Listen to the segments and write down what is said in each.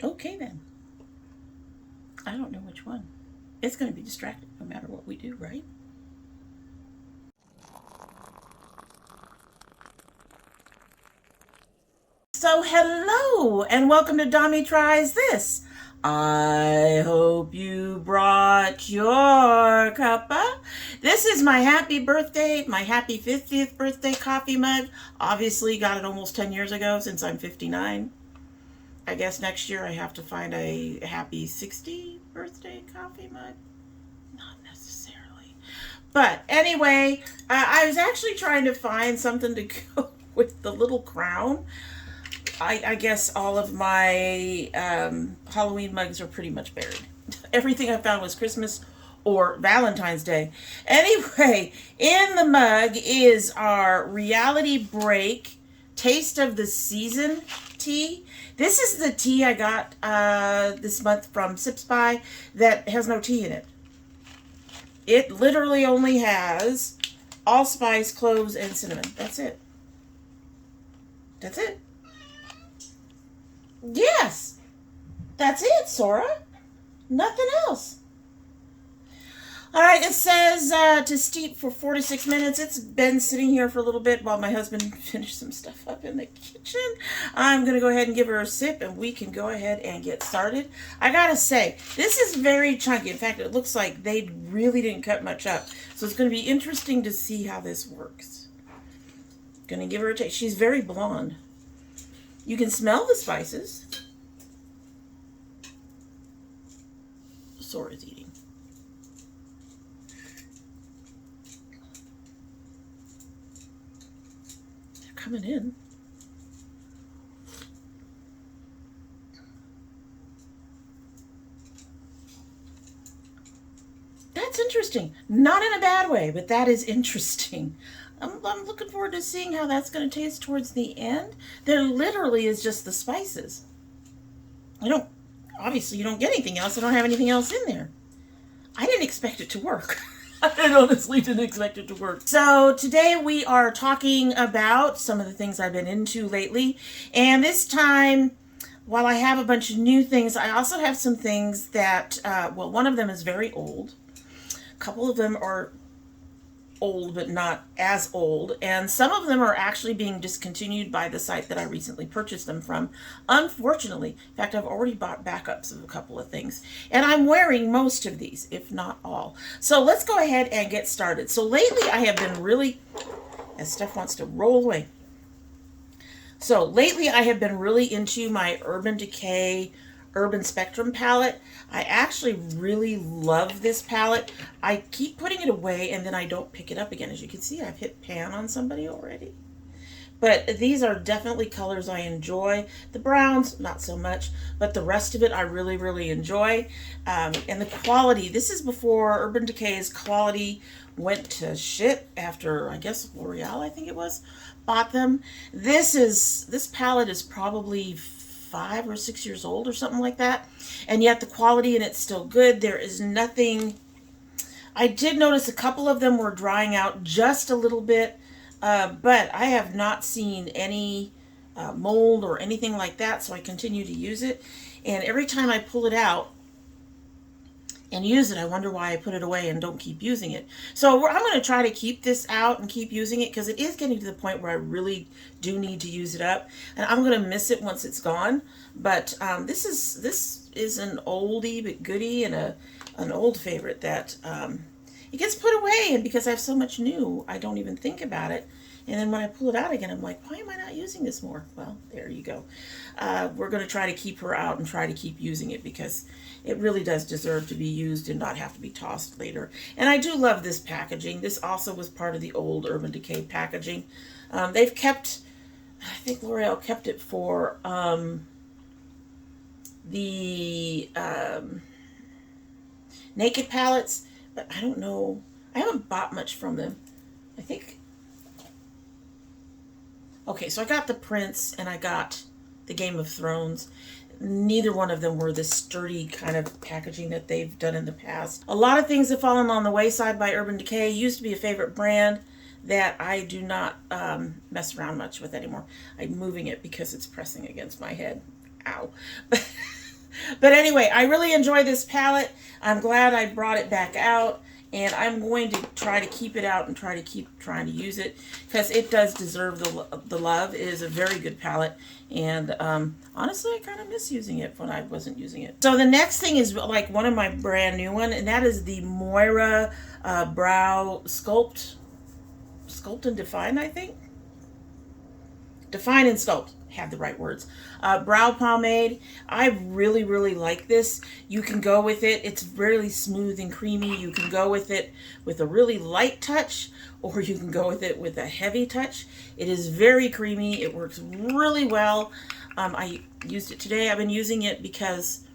Okay then. I don't know which one. It's going to be distracting no matter what we do, right? So hello and welcome to domytriesthis. I hope you brought your cuppa. This is my happy birthday, my happy 50th birthday coffee mug. Obviously got it almost 10 years ago since I'm 59. I guess next year I have to find a happy 60th birthday coffee mug. Not necessarily. But anyway, I was actually trying to find something to go with the little crown. I guess all of my Halloween mugs are pretty much buried. Everything I found was Christmas or Valentine's Day. Anyway, in the mug is our Reality Break Taste of the Season tea. This is the tea I got this month from Sip Spy that has no tea in it. It literally only has allspice, cloves, and cinnamon. That's it. That's it. Yes, that's it, Sora. Nothing else. All right, it says to steep for 4 to 6 minutes. It's been sitting here for a little bit while my husband finished some stuff up in the kitchen. I'm going to go ahead and give her a sip, and we can go ahead and get started. I got to say, this is very chunky. In fact, it looks like they really didn't cut much up. So it's going to be interesting to see how this works. Going to give her a taste. She's very blonde. You can smell the spices. Sora's eating. They're coming in. That's interesting. Not in a bad way, but that is interesting. I'm looking forward to seeing how that's going to taste towards the end. There literally is just the spices. Obviously you don't get anything else. I don't have anything else in there. I didn't expect it to work. I honestly didn't expect it to work. So today we are talking about some of the things I've been into lately. And this time, while I have a bunch of new things, I also have some things that, well, one of them is very old. A couple of them are old but not as old, and some of them are actually being discontinued by the site that I recently purchased them from, unfortunately. In fact, I've already bought backups of a couple of things, and I'm wearing most of these, if not all. So let's go ahead and get started. So lately I have been really, as Steph wants to roll away, so lately I have been really into my Urban Decay Urban Spectrum palette. I actually really love this palette. I keep putting it away and then I don't pick it up again. As you can see, I've hit pan on somebody already. But these are definitely colors I enjoy. The browns, not so much, but the rest of it I really, really enjoy. And the quality, this is before Urban Decay's quality went to shit after, I guess, L'Oreal, I think it was, bought them. This palette is probably 5 or 6 years old or something like that, and yet the quality in it's still good. There is nothing. I did notice a couple of them were drying out just a little bit, but I have not seen any mold or anything like that, so I continue to use it. And every time I pull it out and use it, I wonder why I put it away and don't keep using it. So I'm going to try to keep this out and keep using it, because it is getting to the point where I really do need to use it up, and I'm going to miss it once it's gone. But this is an oldie but goodie, and an old favorite that it gets put away, and because I have so much new, I don't even think about it. And then when I pull it out again, I'm like, why am I not using this more? Well, there you go. We're going to try to keep her out and try to keep using it, because it really does deserve to be used and not have to be tossed later. And I do love this packaging. This also was part of the old Urban Decay packaging. They've kept, I think L'Oreal kept it for the Naked palettes, but I don't know. I haven't bought much from them. I think. Okay, so I got the Prince and I got the Game of Thrones. Neither one of them were this sturdy kind of packaging that they've done in the past. A lot of things have fallen on the wayside by Urban Decay. Used to be a favorite brand that I do not mess around much with anymore. I'm moving it because it's pressing against my head. Ow. But anyway, I really enjoy this palette. I'm glad I brought it back out. And I'm going to try to keep it out and try to keep trying to use it because it does deserve the love. It is a very good palette. And honestly, I kind of miss using it when I wasn't using it. So the next thing is like one of my brand new one. And that is the MOIRA Brow Sculpt. Sculpt and Define, I think. Define and Sculpt. Have the right words. Brow pomade. I really like this. You can go with it. It's really smooth and creamy. You can go with it with a really light touch, or you can go with it with a heavy touch. It is very creamy. It works really well. I used it today. I've been using it because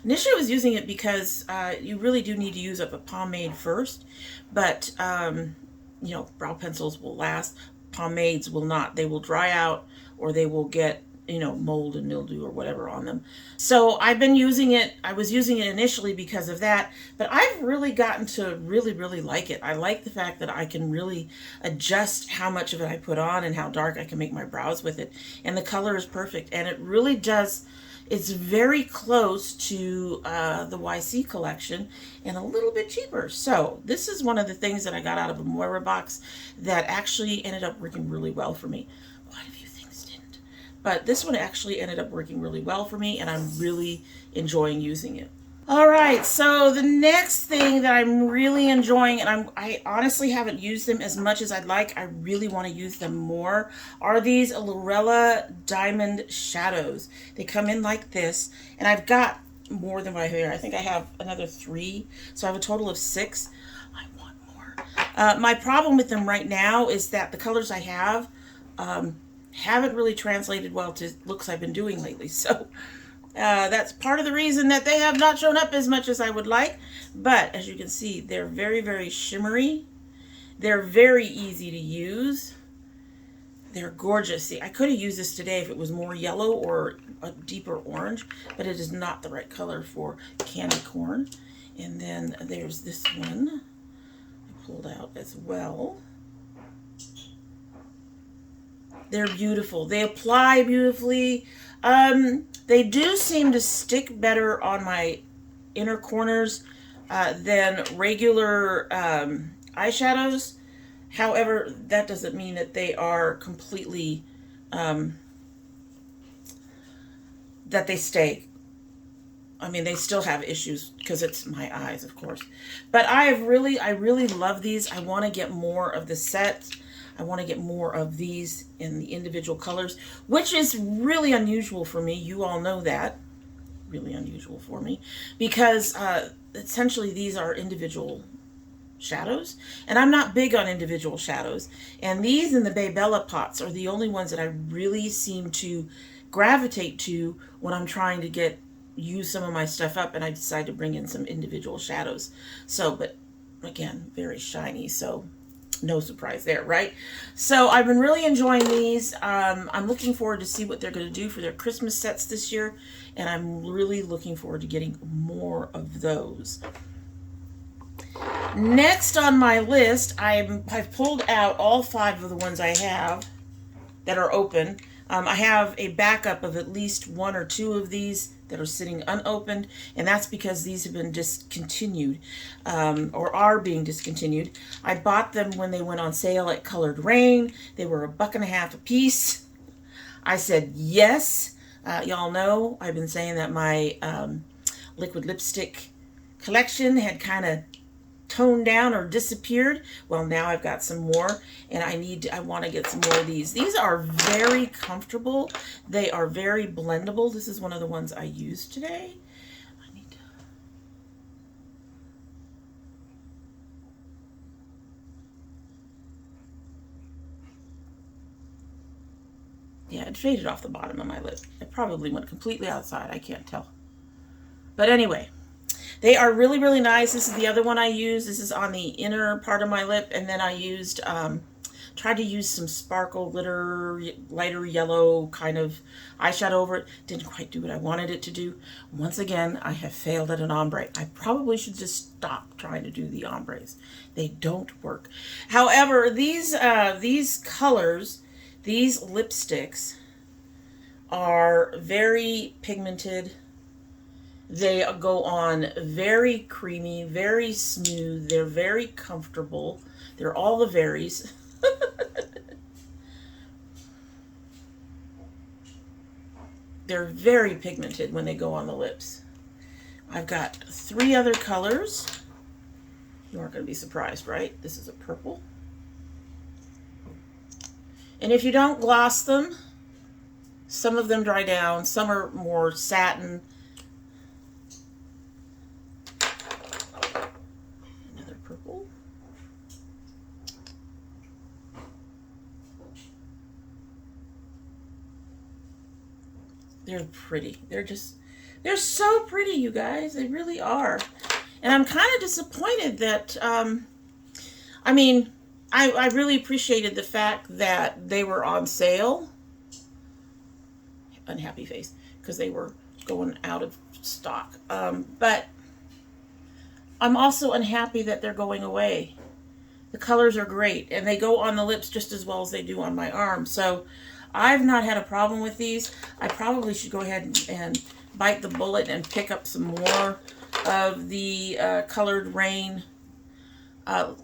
initially I was using it because you really do need to use up a pomade first, but you know, brow pencils will last. Pomades will not. They will dry out, or they will get, you know, mold and mildew or whatever on them. So I've been using it. I was using it initially because of that, but I've really gotten to really like it. I like the fact that I can really adjust how much of it I put on and how dark I can make my brows with it. And the color is perfect. And it really does, it's very close to the YC collection and a little bit cheaper. So this is one of the things that I got out of a MOIRA box that actually ended up working really well for me. Quite a few things didn't. But this one actually ended up working really well for me, and I'm really enjoying using it. All right, so the next thing that I'm really enjoying, and I honestly haven't used them as much as I'd like, I really want to use them more, are these Lorella Diamond Shadows. They come in like this, and I've got more than what I have here. I think I have another 3, so I have a total of 6. I want more. My problem with them right now is that the colors I have haven't really translated well to looks I've been doing lately, so that's part of the reason that they have not shown up as much as I would like. But as you can see, they're very shimmery. They're very easy to use. They're gorgeous. See, I could have used this today if it was more yellow or a deeper orange, but it is not the right color for candy corn. And then there's this one I pulled out as well. They're beautiful. They apply beautifully. They do seem to stick better on my inner corners than regular eyeshadows. However, that doesn't mean that they are completely, that they stay. I mean, they still have issues because it's my eyes, of course. But I really love these. I want to get more of the set. I want to get more of these in the individual colors, which is really unusual for me. You all know that. Really unusual for me because essentially these are individual shadows, and I'm not big on individual shadows. And these in the Bay Bella pots are the only ones that I really seem to gravitate to when I'm trying to use some of my stuff up, and I decide to bring in some individual shadows. So, but again, very shiny, so no surprise there, right? So I've been really enjoying these. I'm looking forward to see what they're going to do for their Christmas sets this year, and I'm really looking forward to getting more of those. Next on my list, I've pulled out all 5 of the ones I have that are open. I have a backup of at least 1 or 2 of these that are sitting unopened, and that's because these have been discontinued or are being discontinued. I bought them when they went on sale at Coloured Raine. They were $1.50 a piece. I said yes. Y'all know I've been saying that my liquid lipstick collection had kind of toned down or disappeared. Well, now I've got some more, and I want to get some more of these. These are very comfortable. They are very blendable. This is one of the ones I used today. I need to... Yeah, it faded off the bottom of my lip. It probably went completely outside. I can't tell. But anyway, they are really nice. This is the other one I used. This is on the inner part of my lip, and then I used, tried to use some sparkle glitter, lighter yellow kind of eyeshadow over it. Didn't quite do what I wanted it to do. Once again, I have failed at an ombre. I probably should just stop trying to do the ombres. They don't work. However, these colors, these lipsticks are very pigmented. They go on very creamy, very smooth. They're very comfortable. They're all the berries. They're very pigmented when they go on the lips. I've got 3 other colors. You aren't going to be surprised, right? This is a purple. And if you don't gloss them, some of them dry down. Some are more satin. Another purple. They're pretty. They're so pretty, you guys. They really are. And I'm kind of disappointed that, I mean, I really appreciated the fact that they were on sale. Unhappy face, because they were going out of stock. But I'm also unhappy that they're going away. The colors are great, and they go on the lips just as well as they do on my arm. So I've not had a problem with these. I probably should go ahead and bite the bullet and pick up some more of the Coloured Raine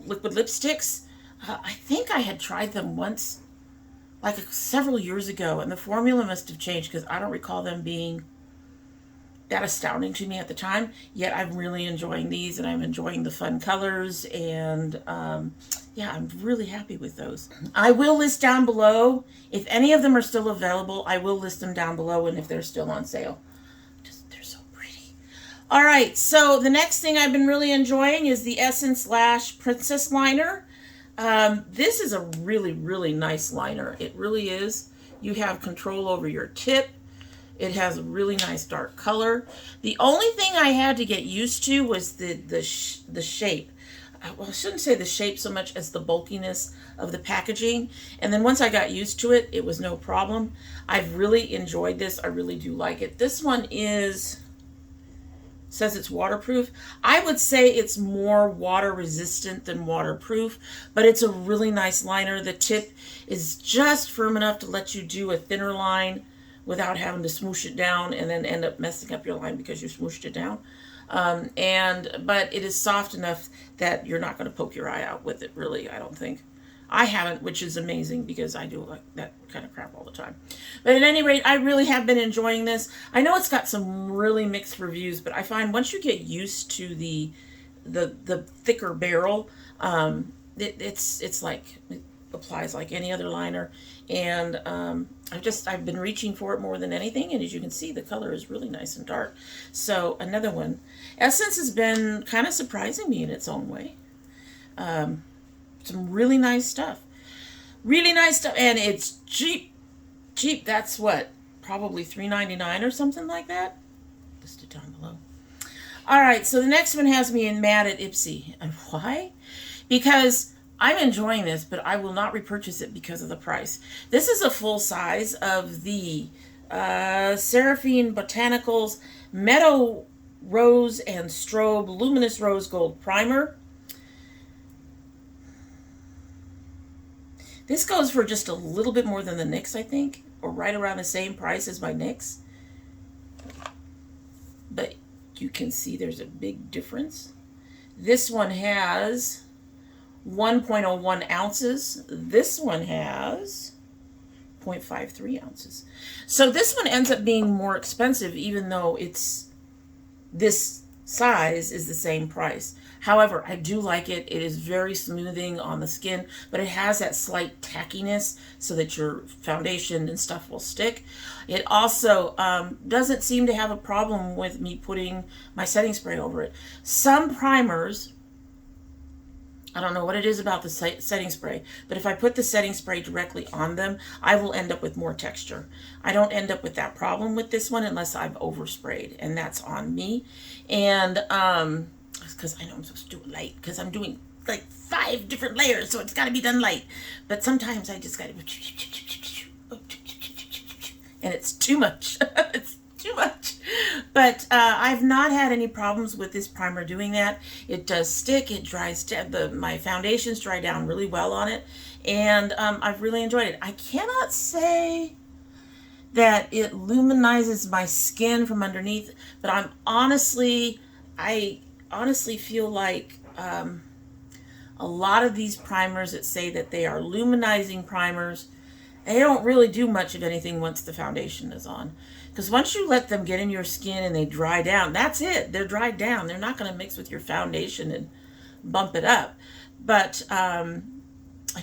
liquid lipsticks. I think I had tried them once, like several years ago, and the formula must have changed because I don't recall them being that astounding to me at the time. Yet I'm really enjoying these, and I'm enjoying the fun colors, and yeah, I'm really happy with those. I will list down below, if any of them are still available, I will list them down below, and if they're still on sale. They're so pretty. All right, so the next thing I've been really enjoying is the Essence Lash Princess Liner. This is a really, really nice liner. It really is. You have control over your tip. It has a really nice dark color. The only thing I had to get used to was the shape. Well, I shouldn't say the shape so much as the bulkiness of the packaging. And then once I got used to it, it was no problem. I've really enjoyed this. I really do like it. This one says it's waterproof. I would say it's more water resistant than waterproof, but it's a really nice liner. The tip is just firm enough to let you do a thinner line without having to smoosh it down and then end up messing up your line because you smooshed it down. But it is soft enough that you're not going to poke your eye out with it, really, I don't think. I haven't, which is amazing because I do like that kind of crap all the time. But at any rate, I really have been enjoying this. I know it's got some really mixed reviews, but I find once you get used to the thicker barrel, it's like, it applies like any other liner. And I've been reaching for it more than anything, and as you can see, the color is really nice and dark. So another one. Essence has been kind of surprising me in its own way. Some really nice stuff. Really nice stuff, and it's cheap. Cheap, that's what? Probably $3.99 or something like that. Listed down below. Alright, so the next one has me mad at Ipsy. And why? Because I'm enjoying this, but I will not repurchase it because of the price. This is a full size of the Seraphine Botanicals Meadowrose and Strobe Luminous Rose Gold Primer. This goes for just a little bit more than the NYX, I think, or right around the same price as my NYX. But you can see there's a big difference. This one has 1.01 ounces. This one has 0.53 ounces. So this one ends up being more expensive, even though it's this size is the same price. However, I do like it. It is very smoothing on the skin, but it has that slight tackiness so that your foundation and stuff will stick. It also doesn't seem to have a problem with me putting my setting spray over it. Some primers, I don't know what it is about the setting spray, but if I put the setting spray directly on them, I will end up with more texture. I don't end up with that problem with this one unless I've oversprayed, and that's on me. And because I know I'm supposed to do it light, because I'm doing like 5 different layers, so it's got to be done light. But sometimes I just got to, and it's too much. It's too much. But I've not had any problems with this primer doing that. It does stick. It dries down. My foundations dry down really well on it, and I've really enjoyed it. I cannot say that it luminizes my skin from underneath, but I honestly feel like a lot of these primers that say that they are luminizing primers, they don't really do much of anything once the foundation is on. Because once you let them get in your skin and they dry down, that's it. They're dried down. They're not going to mix with your foundation and bump it up. But I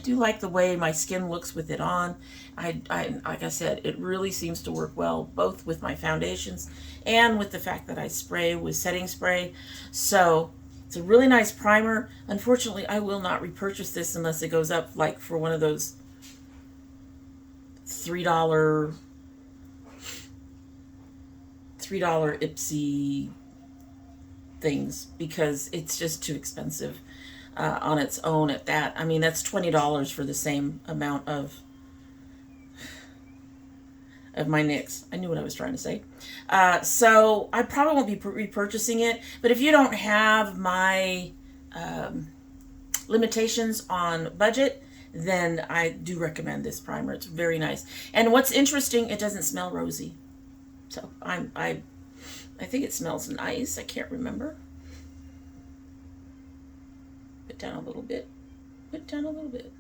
do like the way my skin looks with it on. Like I said, it really seems to work well, both with my foundations and with the fact that I spray with setting spray. So it's a really nice primer. Unfortunately, I will not repurchase this unless it goes up like for one of those $3 Ipsy things, because it's just too expensive on its own at that. I mean, that's $20 for the same amount of my NYX. I knew what I was trying to say. So I probably won't be repurchasing it, but if you don't have my limitations on budget, then I do recommend this primer. It's very nice. And what's interesting, it doesn't smell rosy. So I think it smells nice. I can't remember. Put down a little bit. Put down a little bit.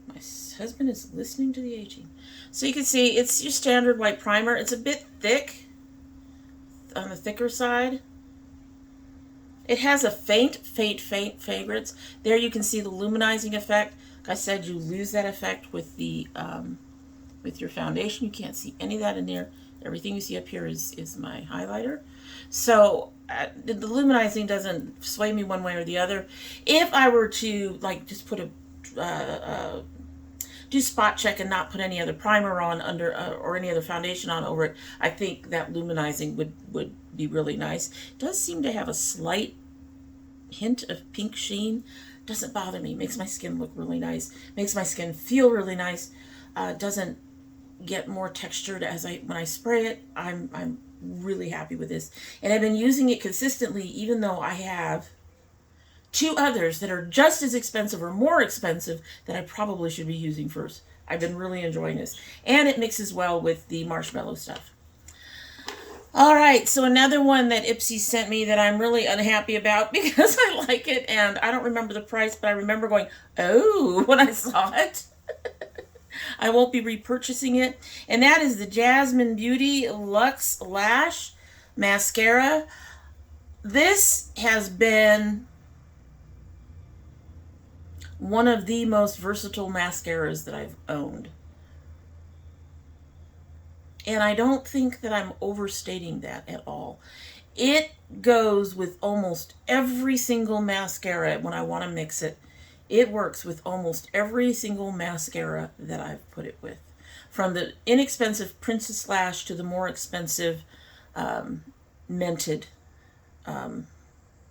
My husband is listening to the aging. So you can see it's your standard white primer. It's a bit thick, on the thicker side. It has a faint fragrance. There you can see the luminizing effect. Like I said, you lose that effect with the with your foundation. You can't see any of that in there. Everything you see up here is my highlighter. So the luminizing doesn't sway me one way or the other. If I were to like just put a do spot check and not put any other primer on under or any other foundation on over it, I think that luminizing would be really nice. It does seem to have a slight hint of pink sheen. Doesn't bother me. Makes my skin look really nice. Makes my skin feel really nice. Doesn't get more textured when I spray it. I'm really happy with this, and I've been using it consistently, even though I have two others that are just as expensive or more expensive that I probably should be using first. I've been really enjoying this, and it mixes well with the marshmallow stuff. All right, so another one that Ipsy sent me that I'm really unhappy about because I like it, and I don't remember the price, but I remember going, oh, when I saw it. I won't be repurchasing it, and that is the Jasmine Beauty Luxe Lash Mascara. This has been one of the most versatile mascaras that I've owned. And I don't think that I'm overstating that at all. It goes with almost every single mascara when I want to mix it. It works with almost every single mascara that I've put it with. From the inexpensive Princess Lash to the more expensive Mented Long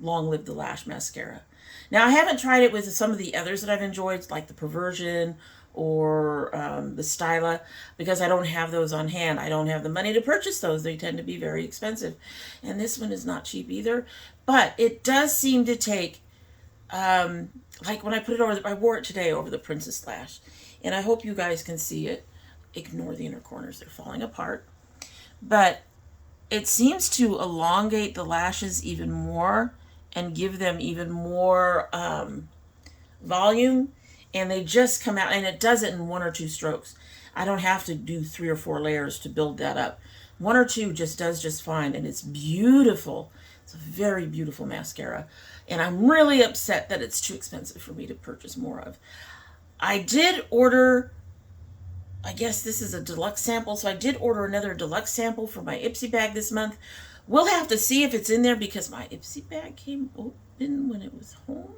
Live the Lash mascara. Now, I haven't tried it with some of the others that I've enjoyed, like the Profusion or the Styla, because I don't have those on hand. I don't have the money to purchase those. They tend to be very expensive. And this one is not cheap either. But it does seem to take, like when I put it over, I wore it today over the Princess Lash. And I hope you guys can see it. Ignore the inner corners. They're falling apart. But it seems to elongate the lashes even more and give them even more volume. And they just come out, and it does it in 1 or 2 strokes. I don't have to do 3 or 4 layers to build that up. 1 or 2 just does just fine, and it's beautiful. It's a very beautiful mascara. And I'm really upset that it's too expensive for me to purchase more of. I did order, I guess this is a deluxe sample, so I did order another deluxe sample for my Ipsy bag this month. We'll have to see if it's in there because my Ipsy bag came open when it was home.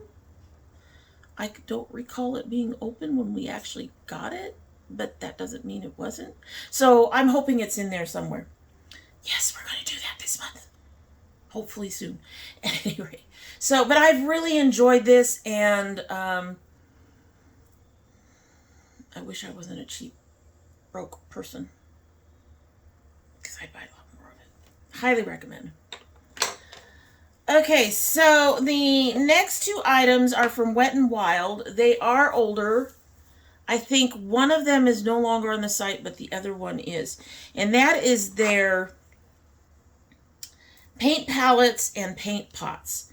I don't recall it being open when we actually got it, but that doesn't mean it wasn't. So I'm hoping it's in there somewhere. Yes, we're going to do that this month. Hopefully soon. At any rate. So, but I've really enjoyed this, and I wish I wasn't a cheap, broke person, because I'd buy a lot more of it. Highly recommend. Okay, so the next 2 items are from Wet n Wild. They are older. I think one of them is no longer on the site, but the other one is. And that is their paint palettes and paint pots.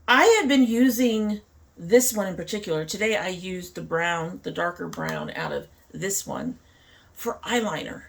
I have been using this one in particular. Today I used the brown, the darker brown out of this one for eyeliner.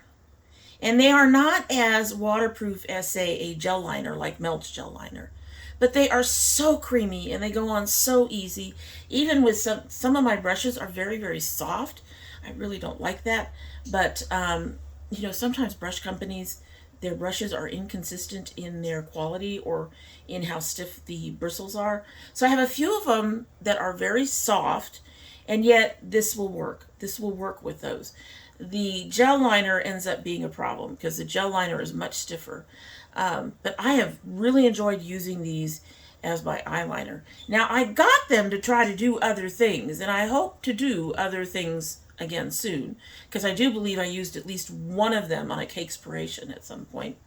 And they are not as waterproof as, say, a gel liner like Melt's gel liner. But they are so creamy and they go on so easy. Even with some of my brushes are very, very soft. I really don't like that. But, you know, sometimes brush companies, their brushes are inconsistent in their quality or in how stiff the bristles are. So I have a few of them that are very soft, and yet this will work. This will work with those. The gel liner ends up being a problem because the gel liner is much stiffer. But I have really enjoyed using these as my eyeliner. Now, I got them to try to do other things, and I hope to do other things again soon, because I do believe I used at least one of them on a Cakespiration at some point,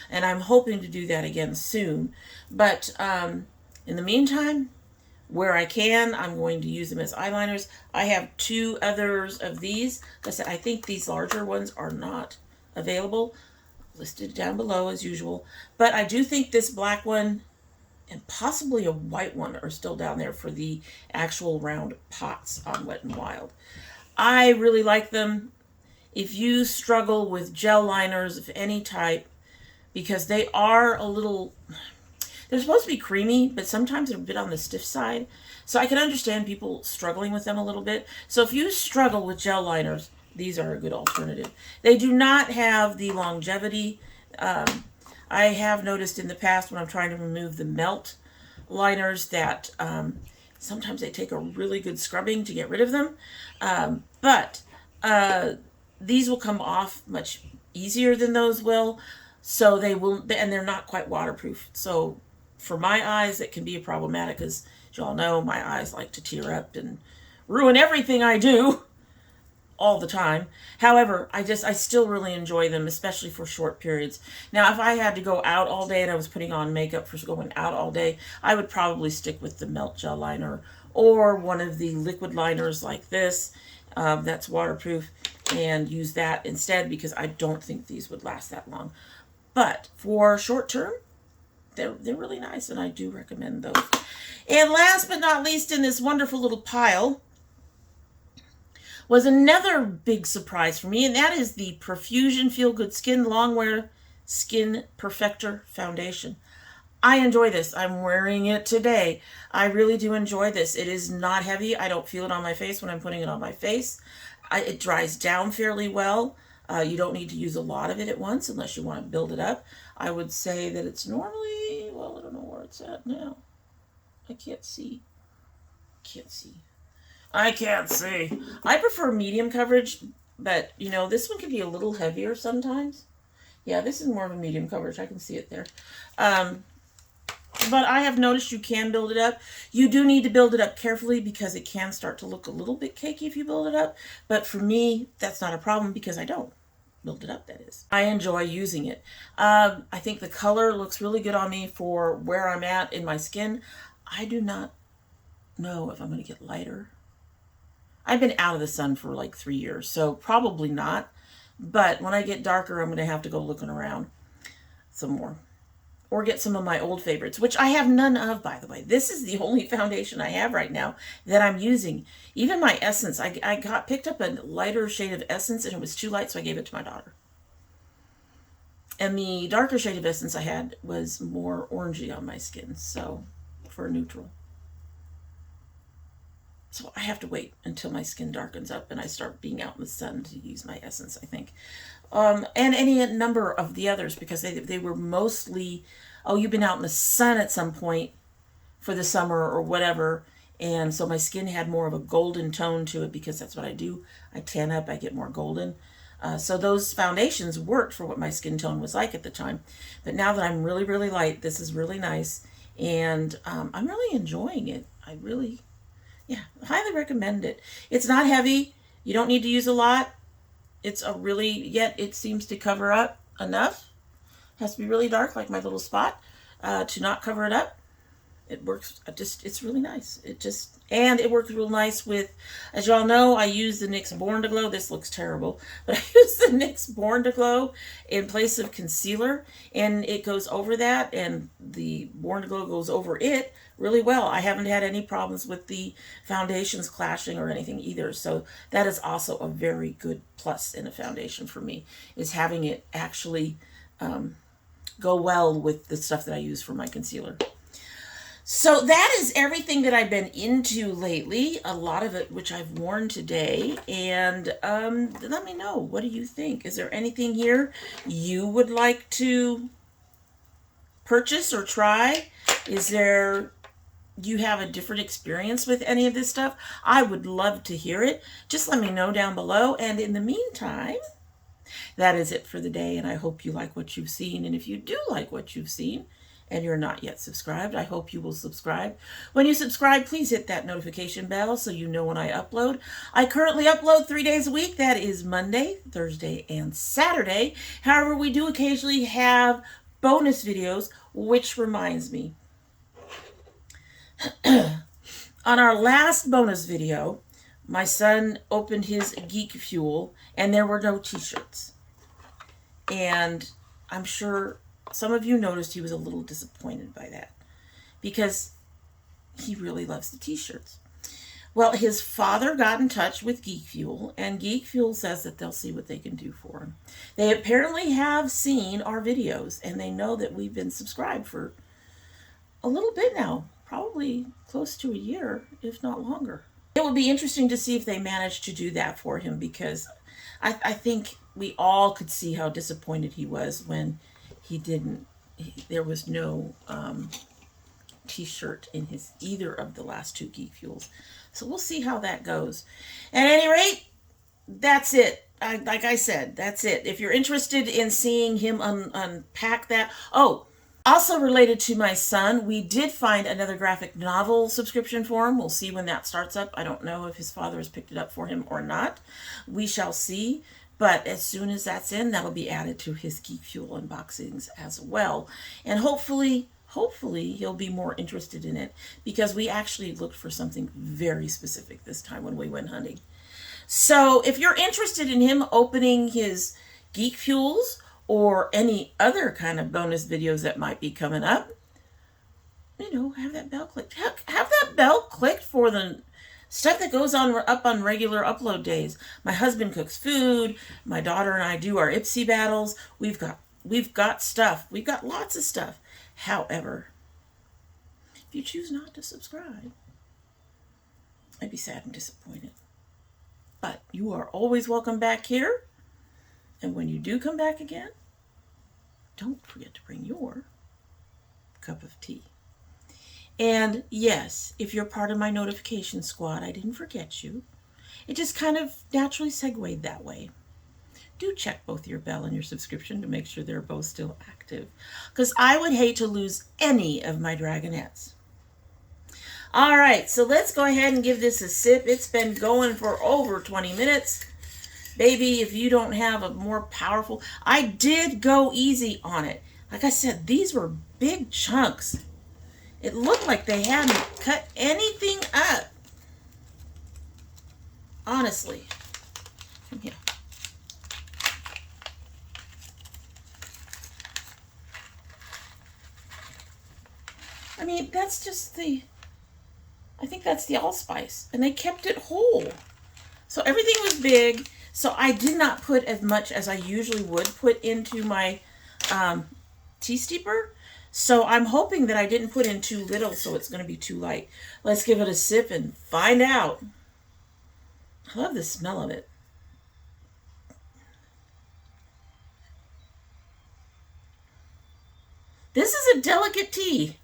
and I'm hoping to do that again soon. But in the meantime, where I can, I'm going to use them as eyeliners. I have two others of these. Like I said, I think these larger ones are not available, listed down below as usual, but I do think this black one and possibly a white one are still down there for the actual round pots on Wet n Wild. I really like them. If you struggle with gel liners of any type, because they are a little, they're supposed to be creamy, but sometimes they're a bit on the stiff side. So I can understand people struggling with them a little bit. So if you struggle with gel liners, these are a good alternative. They do not have the longevity. I have noticed in the past when I'm trying to remove the Melt liners that sometimes they take a really good scrubbing to get rid of them. But these will come off much easier than those will. So they will, and they're not quite waterproof. So for my eyes, it can be problematic because, as y'all know, my eyes like to tear up and ruin everything I do all the time. However, I still really enjoy them, especially for short periods. Now, if I had to go out all day and I was putting on makeup for going out all day, I would probably stick with the Melt gel liner or one of the liquid liners like this that's waterproof, and use that instead, because I don't think these would last that long. But for short term, they're really nice, and I do recommend those. And last but not least in this wonderful little pile was another big surprise for me, and that is the Profusion Feel Good Skin Longwear Skin Perfector Foundation. I enjoy this. I'm wearing it today. I really do enjoy this. It is not heavy. I don't feel it on my face when I'm putting it on my face. It dries down fairly well. You don't need to use a lot of it at once unless you want to build it up. I would say that it's normally, well, I don't know where it's at now. I can't see. I can't see. I prefer medium coverage, but, you know, this one can be a little heavier sometimes. Yeah, this is more of a medium coverage. I can see it there. But I have noticed you can build it up. You do need to build it up carefully because it can start to look a little bit cakey if you build it up. But for me, that's not a problem because I don't build it up, that is. I enjoy using it. I think the color looks really good on me for where I'm at in my skin. I do not know if I'm going to get lighter. I've been out of the sun for like 3 years, so probably not. But when I get darker, I'm going to have to go looking around some more. Or get some of my old favorites, which I have none of, by the way. This is the only foundation I have right now that I'm using. Even my Essence, I picked up a lighter shade of Essence, and it was too light, so I gave it to my daughter. And the darker shade of Essence I had was more orangey on my skin, so for a neutral. So I have to wait until my skin darkens up and I start being out in the sun to use my Essence, I think. And any number of the others, because they were mostly, oh, you've been out in the sun at some point for the summer or whatever, and so my skin had more of a golden tone to it because that's what I do. I tan up, I get more golden. So those foundations worked for what my skin tone was like at the time. But now that I'm really, really light, this is really nice, and I'm really enjoying it. I really, yeah, highly recommend it. It's not heavy. You don't need to use a lot. It's a really, yet it seems to cover up enough. It has to be really dark, like my little spot, to not cover it up. It works, it's really nice. And it works real nice with, as y'all know, I use the NYX Born to Glow. This looks terrible, but I use the NYX Born to Glow in place of concealer, and it goes over that, and the Born to Glow goes over it really well. I haven't had any problems with the foundations clashing or anything either, so that is also a very good plus in a foundation for me, is having it actually go well with the stuff that I use for my concealer. So that is everything that I've been into lately, a lot of it which I've worn today, and let me know, what do you think? Is there anything here you would like to purchase or try? Do you have a different experience with any of this stuff? I would love to hear it. Just let me know down below, and in the meantime, that is it for the day, and I hope you like what you've seen, and if you do like what you've seen, and you're not yet subscribed, I hope you will subscribe. When you subscribe, please hit that notification bell so you know when I upload. I currently upload 3 days a week. That is Monday, Thursday, and Saturday. However, we do occasionally have bonus videos, which reminds me. On our last bonus video, my son opened his Geek Fuel, and there were no t-shirts. And I'm sure some of you noticed he was a little disappointed by that, because he really loves the t-shirts. Well, his father got in touch with Geek Fuel, and Geek Fuel says that they'll see what they can do for him. They apparently have seen our videos, and they know that we've been subscribed for a little bit now, probably close to a year, if not longer. It would be interesting to see if they managed to do that for him, because I think we all could see how disappointed he was when there was no t-shirt in either of the last 2 Geek Fuels. So we'll see how that goes. At any rate, that's it. Like I said, that's it. If you're interested in seeing him unpack that. Oh, also related to my son, we did find another graphic novel subscription for him. We'll see when that starts up. I don't know if his father has picked it up for him or not. We shall see. But as soon as that's in, that'll be added to his Geek Fuel unboxings as well. And hopefully he'll be more interested in it, because we actually looked for something very specific this time when we went hunting. So if you're interested in him opening his Geek Fuels or any other kind of bonus videos that might be coming up, have that bell clicked. Have that bell clicked for the stuff that goes up on regular upload days. My husband cooks food. My daughter and I do our Ipsy battles. We've got stuff. We've got lots of stuff. However, if you choose not to subscribe, I'd be sad and disappointed. But you are always welcome back here. And when you do come back again, don't forget to bring your cup of tea. And yes, if you're part of my notification squad, I didn't forget you. It just kind of naturally segued that way. Do check both your bell and your subscription to make sure they're both still active, because I would hate to lose any of my dragynettes. All right, so let's go ahead and give this a sip. It's been going for over 20 minutes. Baby, if you don't have a more powerful... I did go easy on it. Like I said, these were big chunks. It looked like they hadn't cut anything up. Honestly. Come here. I mean, that's just I think that's the allspice. And they kept it whole. So everything was big. So I did not put as much as I usually would put into my tea steeper. So I'm hoping that I didn't put in too little, so it's going to be too light. Let's give it a sip and find out. I love the smell of it. This is a delicate tea.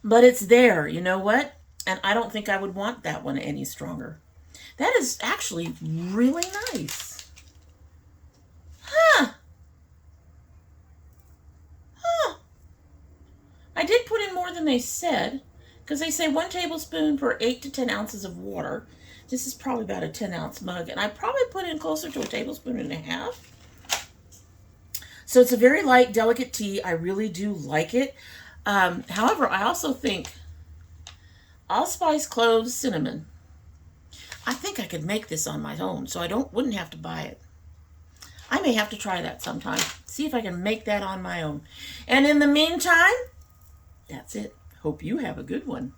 But it's there, you know what? And I don't think I would want that one any stronger. That is actually really nice. Huh. I did put in more than they said, because they say 1 tablespoon per 8 to 10 ounces of water. This is probably about a 10-ounce mug, and I probably put in closer to 1.5 tablespoons. So it's a very light, delicate tea. I really do like it. However, I also think allspice, cloves, cinnamon. I think I could make this on my own, so I wouldn't have to buy it. I may have to try that sometime. See if I can make that on my own. And in the meantime, that's it. Hope you have a good one.